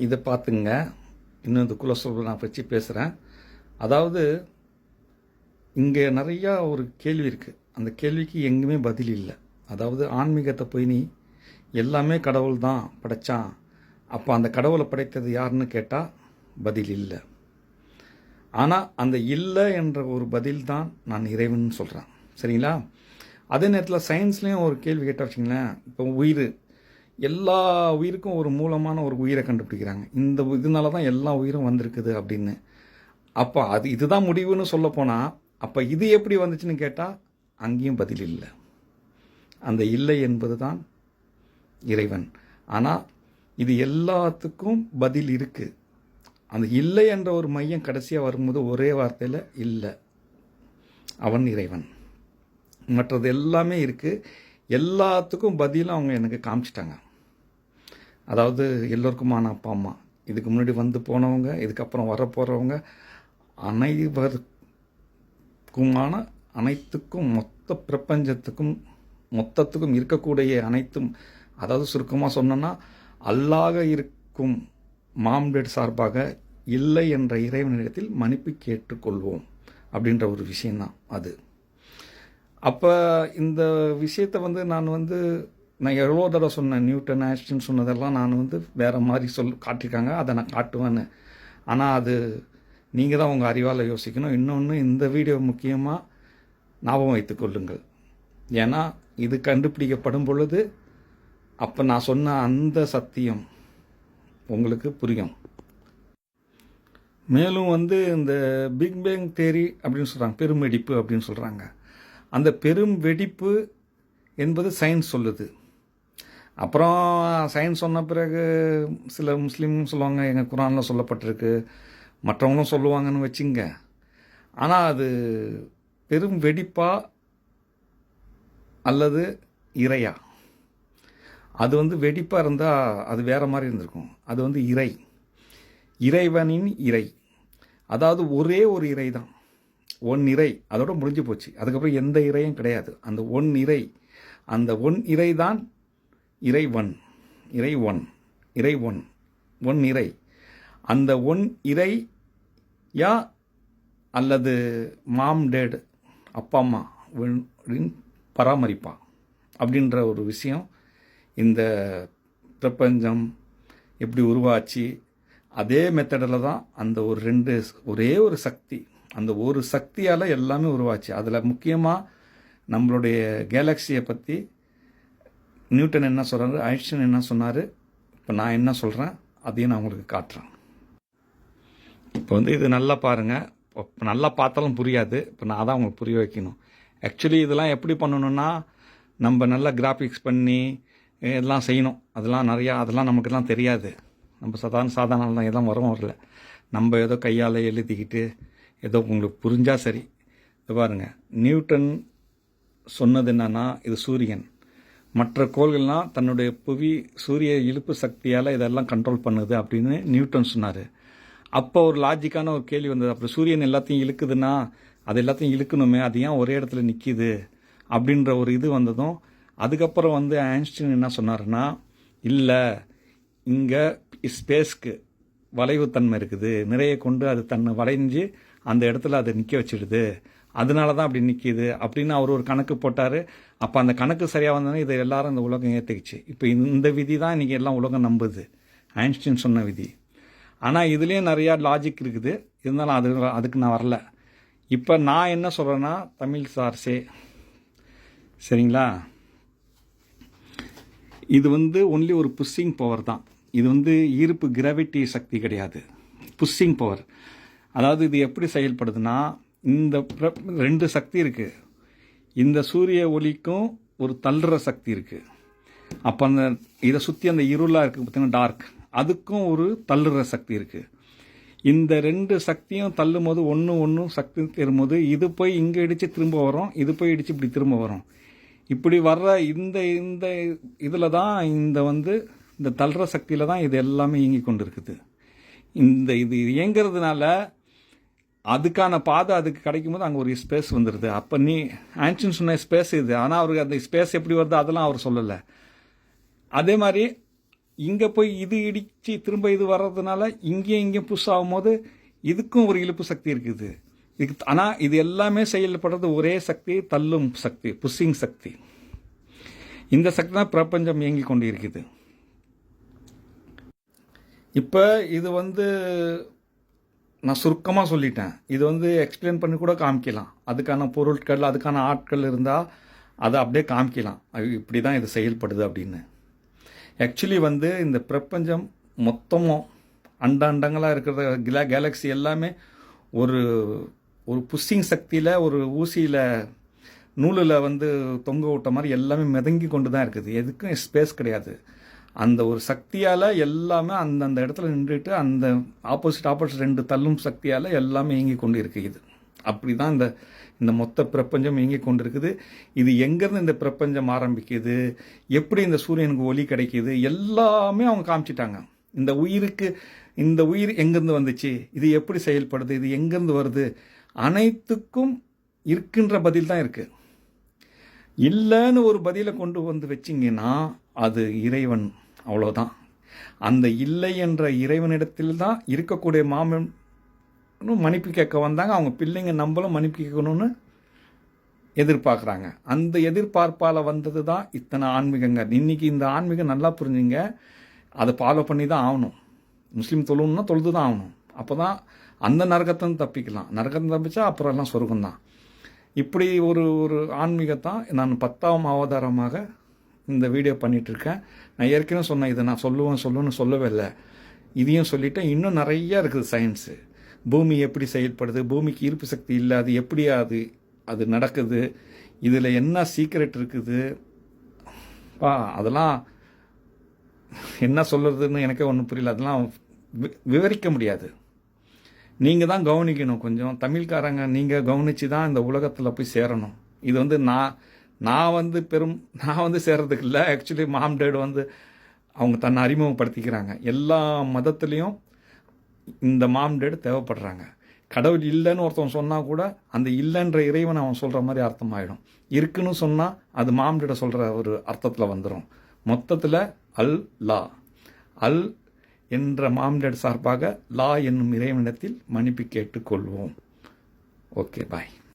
இதை பார்த்துங்க. இன்னும் இந்த குலசோபரை நான் வச்சு பேசுகிறேன். அதாவது இங்கே நிறையா ஒரு கேள்வி இருக்குது. அந்த கேள்விக்கு எங்குமே பதில் இல்லை. அதாவது ஆன்மீகத்தை போய் நீ எல்லாமே கடவுள் தான் படைச்சான், அப்போ அந்த கடவுளை படைத்தது யாருன்னு கேட்டால் பதில் இல்லை. ஆனால் அந்த இல்லை என்ற ஒரு பதில் தான் நான் இறைவன் சொல்கிறேன். சரிங்களா? அதே நேரத்தில் சயின்ஸ்லேயும் ஒரு கேள்வி கேட்டால் வச்சிங்களேன், இப்போ உயிர், எல்லா உயிருக்கும் ஒரு மூலமான ஒரு உயிரை கண்டுபிடிக்கிறாங்க. இந்த இதனால தான் எல்லா உயிரும் வந்திருக்குது அப்படின்னு. அப்போ இதுதான் முடிவுன்னு சொல்ல போனால், அப்போ இது எப்படி வந்துச்சுன்னு கேட்டால் அங்கேயும் பதில் இல்லை. அந்த இல்லை என்பது தான் இறைவன். ஆனால் இது எல்லாத்துக்கும் பதில் இருக்குது. அந்த இல்லை என்ற ஒரு மையம் கடைசியாக வரும்போது ஒரே வார்த்தையில் இல்லை, அவன் இறைவன். மற்றது எல்லாமே இருக்குது. எல்லாத்துக்கும் பதிலும் அவங்க எனக்கு காமிச்சிட்டாங்க. அதாவது எல்லோருக்குமான அப்பா அம்மா, இதுக்கு முன்னாடி வந்து போனவங்க, இதுக்கப்புறம் வரப்போகிறவங்க, அனைத்துக்கும் மொத்த பிரபஞ்சத்துக்கும் மொத்தத்துக்கும் இருக்கக்கூடிய அனைத்தும், அதாவது சுருக்கமாக சொன்னோன்னா அல்லாஹ் இருக்கும் மாம்டேட் சார்பாக இல்லை என்ற இறைவனிடத்தில் மன்னிப்பு கேட்டுக்கொள்வோம் அப்படின்ற ஒரு விஷயந்தான் அது. அப்போ இந்த விஷயத்தை நான் எவ்வளோ தடவை சொன்னேன். நியூட்டன், ஐன்ஸ்டீன் சொன்னதெல்லாம் நான் வேறு மாதிரி காட்டியிருக்காங்க, அதை நான் காட்டுவேன்னு. ஆனால் அது நீங்கள் தான் உங்கள் அறிவால் யோசிக்கணும். இன்னொன்று, இந்த வீடியோ முக்கியமாக ஞாபகம் வைத்துக் கொள்ளுங்கள். ஏன்னா இது கண்டுபிடிக்கப்படும் பொழுது அப்போ நான் சொன்ன அந்த சத்தியம் உங்களுக்கு புரியும். மேலும் இந்த பிக் பேங் தேரி அப்படின்னு சொல்கிறாங்க, பெரும் வெடிப்பு அப்படின்னு சொல்கிறாங்க. அந்த பெரும் வெடிப்பு என்பது சயின்ஸ் சொல்லுது. அப்புறம் சயின்ஸ் சொன்ன பிறகு சில முஸ்லீம் சொல்லுவாங்க, எங்கள் குரானில் சொல்லப்பட்டிருக்கு, மற்றவங்களும் சொல்லுவாங்கன்னு வச்சுங்க. ஆனால் அது பெரும் வெடிப்பா அல்லது இறையா? அது வெடிப்பாக இருந்தால் அது வேறு மாதிரி இருந்திருக்கும். அது இறை, இறைவனின் இறை. அதாவது ஒரே ஒரு இறை தான், ஒன் இறை, அதோட முடிஞ்சு போச்சு. அதுக்கப்புறம் எந்த இறையும் கிடையாது. அந்த ஒன் இறை, அந்த ஒன் இறை தான் இறைவன், இறைவன், இறைவன், ஒன் இறை. அந்த ஒன் இறை யா அல்லது மாம் டேட், அப்பா அம்மா பராமரிப்பா அப்படின்ற ஒரு விஷயம். இந்த பிரபஞ்சம் எப்படி உருவாச்சு, அதே மெத்தடில் தான் அந்த ஒரே ஒரு சக்தி, அந்த ஒரு சக்தியால் எல்லாமே உருவாச்சு. அதில் முக்கியமாக நம்மளுடைய கேலக்சியை பற்றி நியூட்டன் என்ன சொல்கிறாரு, ஐன்ஸ்டீன் என்ன சொன்னார், இப்போ நான் என்ன சொல்கிறேன் அதையும் நான் உங்களுக்கு காட்டுறேன். இப்போ இது நல்லா பாருங்கள். இப்போ நல்லா பார்த்தாலும் புரியாது. இப்போ நான் தான் உங்களுக்கு புரிய வைக்கணும். ஆக்சுவலி இதெல்லாம் எப்படி பண்ணணுன்னா, நம்ம நல்லா கிராஃபிக்ஸ் பண்ணி இதெல்லாம் செய்யணும். அதெல்லாம் நமக்குலாம் தெரியாது. நம்ம சாதாரண தான் எல்லாம் வரல. நம்ம ஏதோ கையால் எழுதிக்கிட்டு ஏதோ உங்களுக்கு புரிஞ்சால் சரி. இது பாருங்கள், நியூட்டன் சொன்னது என்னன்னா, இது சூரியன், மற்ற கோள்கள்லாம் தன்னுடைய புவி சூரிய இழுப்பு சக்தியால் இதெல்லாம் கண்ட்ரோல் பண்ணுது அப்படின்னு நியூட்டன் சொன்னார். அப்போ ஒரு லாஜிக்கான ஒரு கேள்வி வந்தது, அப்புறம் சூரியன் எல்லாத்தையும் இழுக்குதுன்னா அது எல்லாத்தையும் இழுக்கணுமே, அது ஏன் ஒரே இடத்துல நிற்கிது அப்படின்ற ஒரு இது வந்ததும், அதுக்கப்புறம் ஐன்ஸ்டீன் என்ன சொன்னாருன்னா, இல்லை, இங்கே ஸ்பேஸ்க்கு வளைவுத்தன்மை இருக்குது, நிறைய கொண்டு அது தன்னை வளைஞ்சு அந்த இடத்துல அதை நிற்க வச்சிடுது, அதனால தான் அப்படி நிற்கிது அப்படின்னு அவர் ஒரு கணக்கு போட்டார். அப்போ அந்த கணக்கு சரியாக வந்தோன்னே இதை எல்லாரும் இந்த உலகம் ஏற்றுக்குச்சு. இப்போ இந்த விதி தான் இன்றைக்கி எல்லாம் உலகம் நம்புது, ஐன்ஸ்டீன் சொன்ன விதி. ஆனால் இதுலேயும் நிறையா லாஜிக் இருக்குது. இருந்தாலும் அதுக்கு நான் வரல. இப்போ நான் என்ன சொல்கிறேன்னா, தமிழ் சார்ஸே, சரிங்களா, இது ஒன்லி ஒரு புஷ்ஷிங் பவர் தான். இது ஈர்ப்பு கிராவிட்டி சக்தி கிடையாது, புஷ்ஷிங் பவர். அதாவது இது எப்படி செயல்படுதுன்னா, இந்த ரெண்டு சக்தி இருக்குது. இந்த சூரிய ஒளிக்கும் ஒரு தள்ளுற சக்தி இருக்குது. அப்போ இதை சுற்றி அந்த இருளாக இருக்குது பார்த்தீங்கன்னா, டார்க், அதுக்கும் ஒரு தள்ளுற சக்தி இருக்குது. இந்த ரெண்டு சக்தியும் தள்ளும் போது ஒன்று சக்தி தரும்போது இது போய் இங்கே இடித்து திரும்ப வரும், இது போய் இடித்து இப்படி திரும்ப வரும். இப்படி வர்ற இந்த இதில் தான் இந்த தள்ளுற சக்தியில் தான் இது எல்லாமே இயங்கி கொண்டு இருக்குது. இது இயங்கிறதுனால அதுக்கான பாதை அதுக்கு கிடைக்கும் போது அங்கே ஒரு ஸ்பேஸ் வந்துடுது. அப்போ ஐன்ஸ்டீன் சொன்ன ஸ்பேஸ் இது. ஆனால் அவருக்கு அந்த ஸ்பேஸ் எப்படி வருது அதெல்லாம் அவர் சொல்லலை. அதே மாதிரி இங்கே போய் இது இடித்து திரும்ப இது வர்றதுனால இங்கேயும் புஷ் ஆகும்போது இதுக்கும் ஒரு இழுப்பு சக்தி இருக்குது. இதுக்கு ஆனால் இது எல்லாமே செயல்படுறது ஒரே சக்தி, தள்ளும் சக்தி, புஷ்ஷிங் சக்தி. இந்த சக்தி தான் பிரபஞ்சம் இயங்கி கொண்டு இருக்குது. இப்போ இது நான் சுருக்கமாக சொல்லிட்டேன். இது எக்ஸ்பிளைன் பண்ணி கூட காமிக்கலாம். அதுக்கான பொருட்கள், அதுக்கான ஆட்கள் இருந்தால் அதை அப்படியே காமிக்கலாம், இப்படி தான் இது செயல்படுது அப்படின்னு. ஆக்சுவலி இந்த பிரபஞ்சம் மொத்தமும் அண்டங்களாக இருக்கிற கேலக்ஸி எல்லாமே ஒரு ஒரு புஷ்ஷிங் சக்தியில், ஒரு ஊசியில் நூலில் தொங்க விட்ட மாதிரி எல்லாமே மிதங்கி கொண்டு தான் இருக்குது. எதுக்கும் ஸ்பேஸ் கிடையாது. அந்த ஒரு சக்தியால் எல்லாமே அந்தந்த இடத்துல நின்றுட்டு அந்த ஆப்போசிட் ரெண்டு தள்ளும் சக்தியால் எல்லாமே இயங்கி கொண்டு இருக்குது. அப்படி தான் இந்த மொத்த பிரபஞ்சம் இயங்கி கொண்டு இருக்குது. இது எங்கேருந்து இந்த பிரபஞ்சம் ஆரம்பிக்குது, எப்படி இந்த சூரியனுக்கு ஒளி கிடைக்கிது, எல்லாமே அவங்க காமிச்சிட்டாங்க. இந்த உயிர் எங்கேருந்து வந்துச்சு, இது எப்படி செயல்படுது, இது எங்கேருந்து வருது, அனைத்துக்கும் இருக்கின்ற பதில் தான் இருக்குது. இல்லைன்னு ஒரு பதிலை கொண்டு வச்சிங்கன்னா அது இறைவன், அவ்வளோதான். அந்த இல்லை என்ற இறைவனிடத்தில் தான் இருக்கக்கூடிய மாமன் மன்னிப்பு கேட்க வந்தாங்க. அவங்க பிள்ளைங்க நம்மளும் மன்னிப்பு கேட்கணும்னு எதிர்பார்க்குறாங்க. அந்த எதிர்பார்ப்பால் வந்தது தான் இத்தனை ஆன்மீகங்க. இன்றைக்கி இந்த ஆன்மீகம் நல்லா புரிஞ்சுங்க, அதை ஃபாலோ பண்ணி தான் ஆகணும். முஸ்லீம் தொழுணுன்னா தொழுது தான் ஆகணும். அப்போ தான் அந்த நரகத்தை தப்பிக்கலாம். நரகத்தை தப்பிச்சா அப்புறம் எல்லாம் சொர்க்கம்தான். இப்படி ஒரு ஆன்மீகத்தான் நான் 10ஆம் அவதாரமாக இந்த வீடியோ பண்ணிகிட்ருக்கேன். நான் ஏற்கனவே சொன்னேன், இதை நான் சொல்லுவேன்னு சொல்லவே இல்லை. இதையும் சொல்லிட்டேன். இன்னும் நிறையா இருக்குது சயின்ஸு. பூமி எப்படி செயல்படுது, பூமிக்கு ஈர்ப்பு சக்தி இல்லை, அது எப்படி அது நடக்குது, இதில் என்ன சீக்ரெட் இருக்குது, அதெல்லாம் என்ன சொல்கிறதுன்னு எனக்கே ஒன்றும் புரியல. அதெல்லாம் விவரிக்க முடியாது. நீங்கள் தான் கவனிக்கணும். கொஞ்சம் தமிழ்காரங்க நீங்கள் கவனித்து தான் இந்த உலகத்தில் போய் சேரணும். இது நான் சேர்றதுக்கு இல்லை. ஆக்சுவலி மாம் டேட் அவங்க தன்னை அறிமுகப்படுத்திக்கிறாங்க. எல்லா மதத்துலேயும் இந்த மாம் டேட் தேவைப்படுறாங்க. கடவுள் இல்லைன்னு ஒருத்தவன் சொன்னால் கூட அந்த இல்லைன்ற இறைவன் அவன் சொல்கிற மாதிரி அர்த்தமாயிடும். இருக்குன்னு சொன்னால் அது மாம் டேட்டை சொல்கிற ஒரு அர்த்தத்தில் வந்துடும். மொத்தத்தில் அல் என்ற மாம்டேட் சார்பாக லா என்னும் இறைவனிடத்தில் மன்னிப்பு கேட்டுக்கொள்வோம். ஓகே, பாய்.